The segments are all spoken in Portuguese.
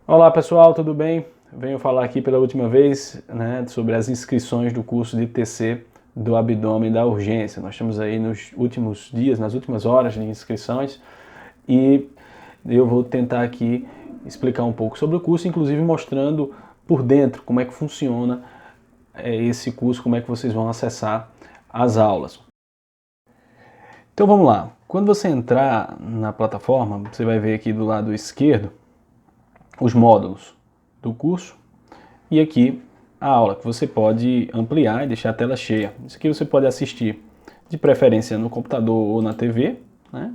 Olá pessoal, tudo bem? Venho falar aqui pela última vez, sobre as inscrições do curso de TC do abdômen da urgência. Nós estamos aí nos últimos dias, nas últimas horas de inscrições e eu vou tentar aqui explicar um pouco sobre o curso, inclusive mostrando por dentro como é que funciona esse curso, como é que vocês vão acessar as aulas. Então vamos lá. Quando você entrar na plataforma, você vai ver aqui do lado esquerdo os módulos do curso e aqui a aula, que você pode ampliar e deixar a tela cheia. Isso aqui você pode assistir de preferência no computador ou na TV,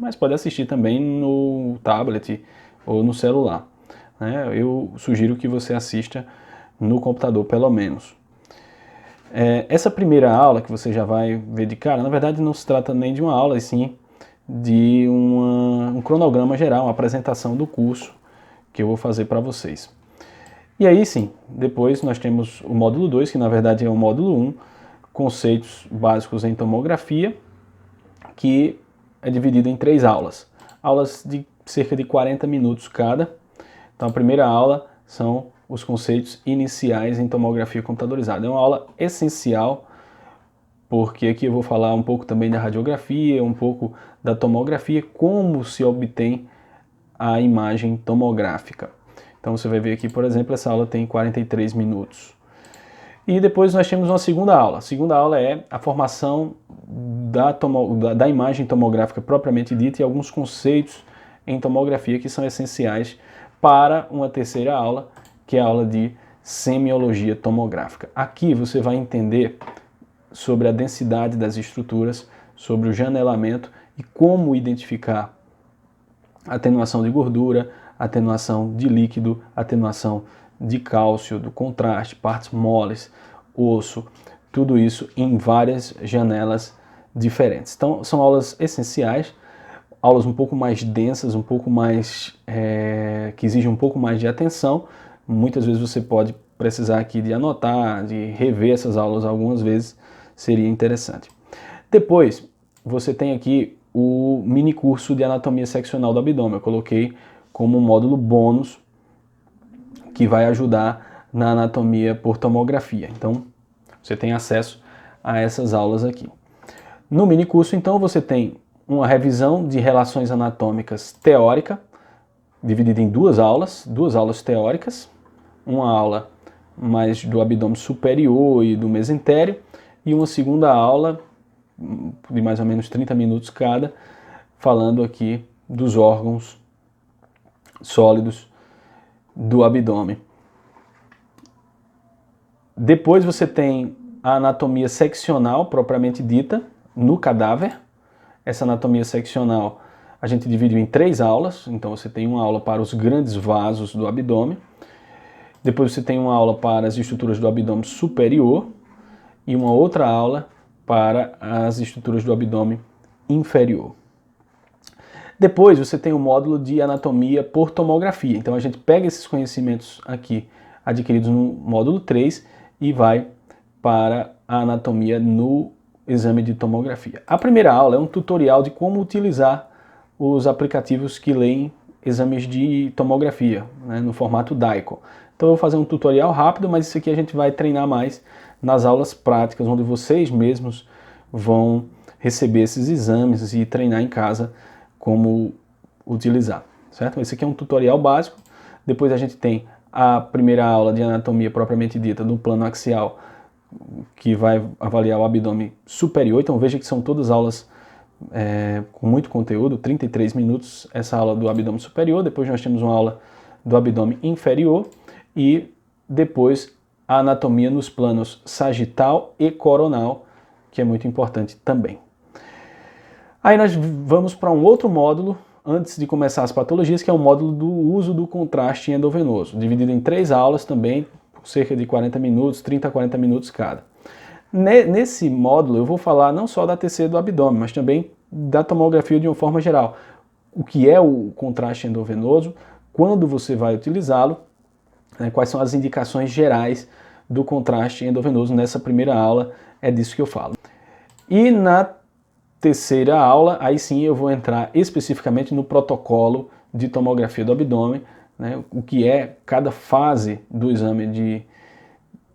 mas pode assistir também no tablet ou no celular. Eu sugiro que você assista no computador pelo menos. Essa primeira aula que você já vai ver de cara, na verdade não se trata nem de uma aula, e sim de um cronograma geral, uma apresentação do curso que eu vou fazer para vocês. E aí sim, depois nós temos o módulo 2, que na verdade é o módulo 1, conceitos básicos em tomografia, que é dividido em 3 aulas. Aulas de cerca de 40 minutos cada. Então a primeira aula são os conceitos iniciais em tomografia computadorizada. É uma aula essencial, porque aqui eu vou falar um pouco também da radiografia, um pouco da tomografia, como se obtém a imagem tomográfica. Então você vai ver aqui, por exemplo, essa aula tem 43 minutos. E depois nós temos uma segunda aula. A segunda aula é a formação da imagem tomográfica propriamente dita e alguns conceitos em tomografia que são essenciais para uma terceira aula, que é a aula de semiologia tomográfica. Aqui você vai entender sobre a densidade das estruturas, sobre o janelamento e como identificar atenuação de gordura, atenuação de líquido, atenuação de cálcio, do contraste, partes moles, osso, tudo isso em várias janelas diferentes. Então são aulas essenciais, aulas um pouco mais densas, um pouco mais que exigem um pouco mais de atenção. Muitas vezes você pode precisar aqui de anotar, de rever essas aulas algumas vezes, seria interessante. Depois você tem aqui o mini curso de anatomia seccional do abdômen. Eu coloquei como um módulo bônus que vai ajudar na anatomia por tomografia. Então, você tem acesso a essas aulas aqui. No mini curso, então, você tem uma revisão de relações anatômicas teórica, dividida em duas aulas teóricas, uma aula mais do abdômen superior e do mesentério, e uma segunda aula de mais ou menos 30 minutos cada, falando aqui dos órgãos sólidos do abdômen. Depois você tem a anatomia seccional propriamente dita no cadáver. Essa anatomia seccional a gente dividiu em 3 aulas, então você tem uma aula para os grandes vasos do abdômen, depois você tem uma aula para as estruturas do abdômen superior e uma outra aula para as estruturas do abdômen inferior. Depois você tem o módulo de anatomia por tomografia. Então a gente pega esses conhecimentos aqui adquiridos no módulo 3 e vai para a anatomia no exame de tomografia. A primeira aula é um tutorial de como utilizar os aplicativos que leem exames de tomografia, no formato DICOM. Então eu vou fazer um tutorial rápido, mas isso aqui a gente vai treinar mais nas aulas práticas, onde vocês mesmos vão receber esses exames e treinar em casa como utilizar, certo? Esse aqui é um tutorial básico. Depois a gente tem a primeira aula de anatomia propriamente dita no plano axial, que vai avaliar o abdômen superior. Então veja que são todas aulas com muito conteúdo, 33 minutos essa aula do abdômen superior. Depois nós temos uma aula do abdômen inferior e depois a anatomia nos planos sagital e coronal, que é muito importante também. Aí nós vamos para um outro módulo, antes de começar as patologias, que é o módulo do uso do contraste endovenoso, dividido em 3 aulas também, por cerca de 40 minutos, 30 a 40 minutos cada. Nesse módulo eu vou falar não só da TC do abdômen, mas também da tomografia de uma forma geral. O que é o contraste endovenoso, quando você vai utilizá-lo, quais são as indicações gerais do contraste endovenoso. Nessa primeira aula é disso que eu falo. E na terceira aula, aí sim eu vou entrar especificamente no protocolo de tomografia do abdômen, né, o que é cada fase do exame de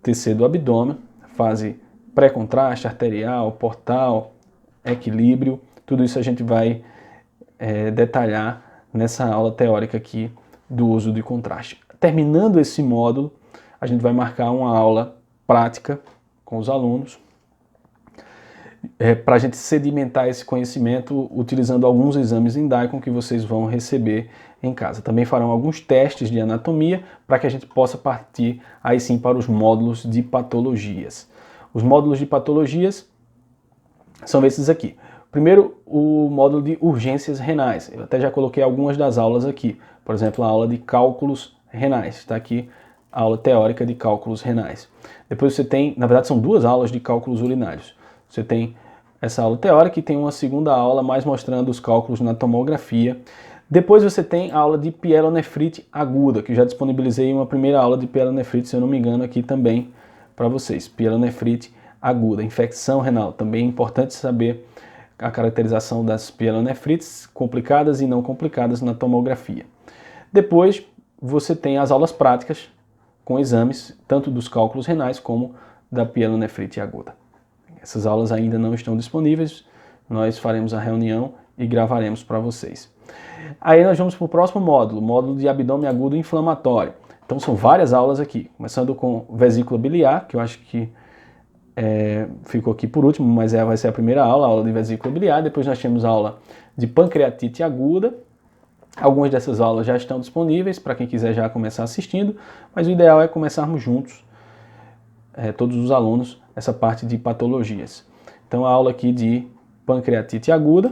TC do abdômen, fase pré-contraste, arterial, portal, equilíbrio, tudo isso a gente vai detalhar nessa aula teórica aqui do uso de contraste. Terminando esse módulo, a gente vai marcar uma aula prática com os alunos, para a gente sedimentar esse conhecimento utilizando alguns exames em DICOM que vocês vão receber em casa. Também farão alguns testes de anatomia para que a gente possa partir aí sim para os módulos de patologias. Os módulos de patologias são esses aqui. Primeiro, o módulo de urgências renais. Eu até já coloquei algumas das aulas aqui. Por exemplo, a aula de cálculos renais. Está aqui a aula teórica de cálculos renais. Depois você tem, na verdade são duas aulas de cálculos urinários. Você tem essa aula teórica e tem uma segunda aula mais mostrando os cálculos na tomografia. Depois você tem a aula de pielonefrite aguda, que eu já disponibilizei uma primeira aula de pielonefrite, se eu não me engano, aqui também para vocês. Pielonefrite aguda, infecção renal. Também é importante saber a caracterização das pielonefrites complicadas e não complicadas na tomografia. Depois você tem as aulas práticas com exames, tanto dos cálculos renais como da pielonefrite aguda. Essas aulas ainda não estão disponíveis, nós faremos a reunião e gravaremos para vocês. Aí nós vamos para o próximo módulo, módulo de abdômen agudo inflamatório. Então são várias aulas aqui, começando com vesícula biliar, que eu acho que ficou aqui por último, mas vai ser a primeira aula, a aula de vesícula biliar. Depois nós temos a aula de pancreatite aguda. Algumas dessas aulas já estão disponíveis para quem quiser já começar assistindo, mas o ideal é começarmos juntos, todos os alunos, essa parte de patologias. Então a aula aqui de pancreatite aguda.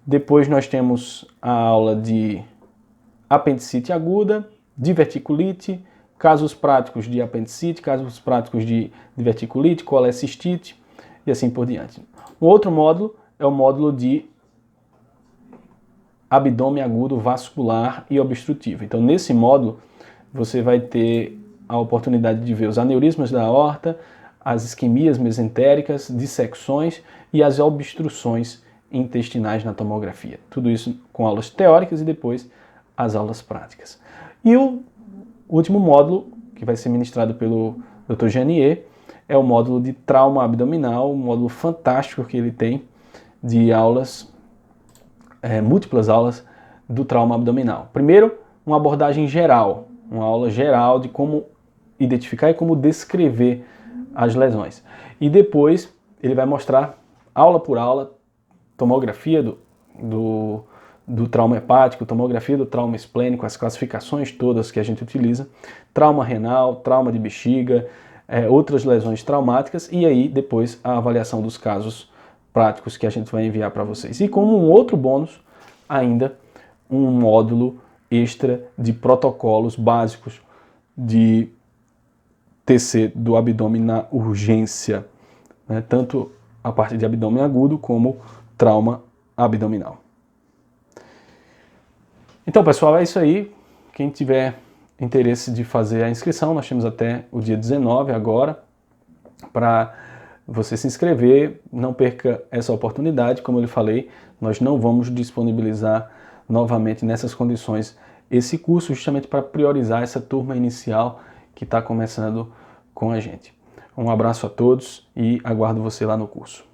Depois nós temos a aula de apendicite aguda, diverticulite, casos práticos de apendicite, casos práticos de diverticulite, colecistite e assim por diante. O outro módulo é o módulo de abdômen agudo vascular e obstrutivo. Então nesse módulo você vai ter a oportunidade de ver os aneurismas da aorta, as isquemias mesentéricas, dissecções e as obstruções intestinais na tomografia. Tudo isso com aulas teóricas e depois as aulas práticas. E o último módulo, que vai ser ministrado pelo Dr. Janier, é o módulo de trauma abdominal, um módulo fantástico que ele tem de aulas, múltiplas aulas do trauma abdominal. Primeiro, uma abordagem geral, uma aula geral de como identificar e como descrever as lesões. E depois ele vai mostrar, aula por aula, tomografia do trauma hepático, tomografia do trauma esplênico, as classificações todas que a gente utiliza, trauma renal, trauma de bexiga, outras lesões traumáticas e aí depois a avaliação dos casos práticos que a gente vai enviar para vocês. E como um outro bônus, ainda um módulo extra de protocolos básicos de TC do abdômen na urgência, né? Tanto a parte de abdômen agudo como trauma abdominal. Então, pessoal, é isso aí. Quem tiver interesse de fazer a inscrição, nós temos até o dia 19 agora para você se inscrever. Não perca essa oportunidade. Como eu lhe falei, nós não vamos disponibilizar novamente nessas condições esse curso, justamente para priorizar essa turma inicial que está começando com a gente. Um abraço a todos e aguardo você lá no curso.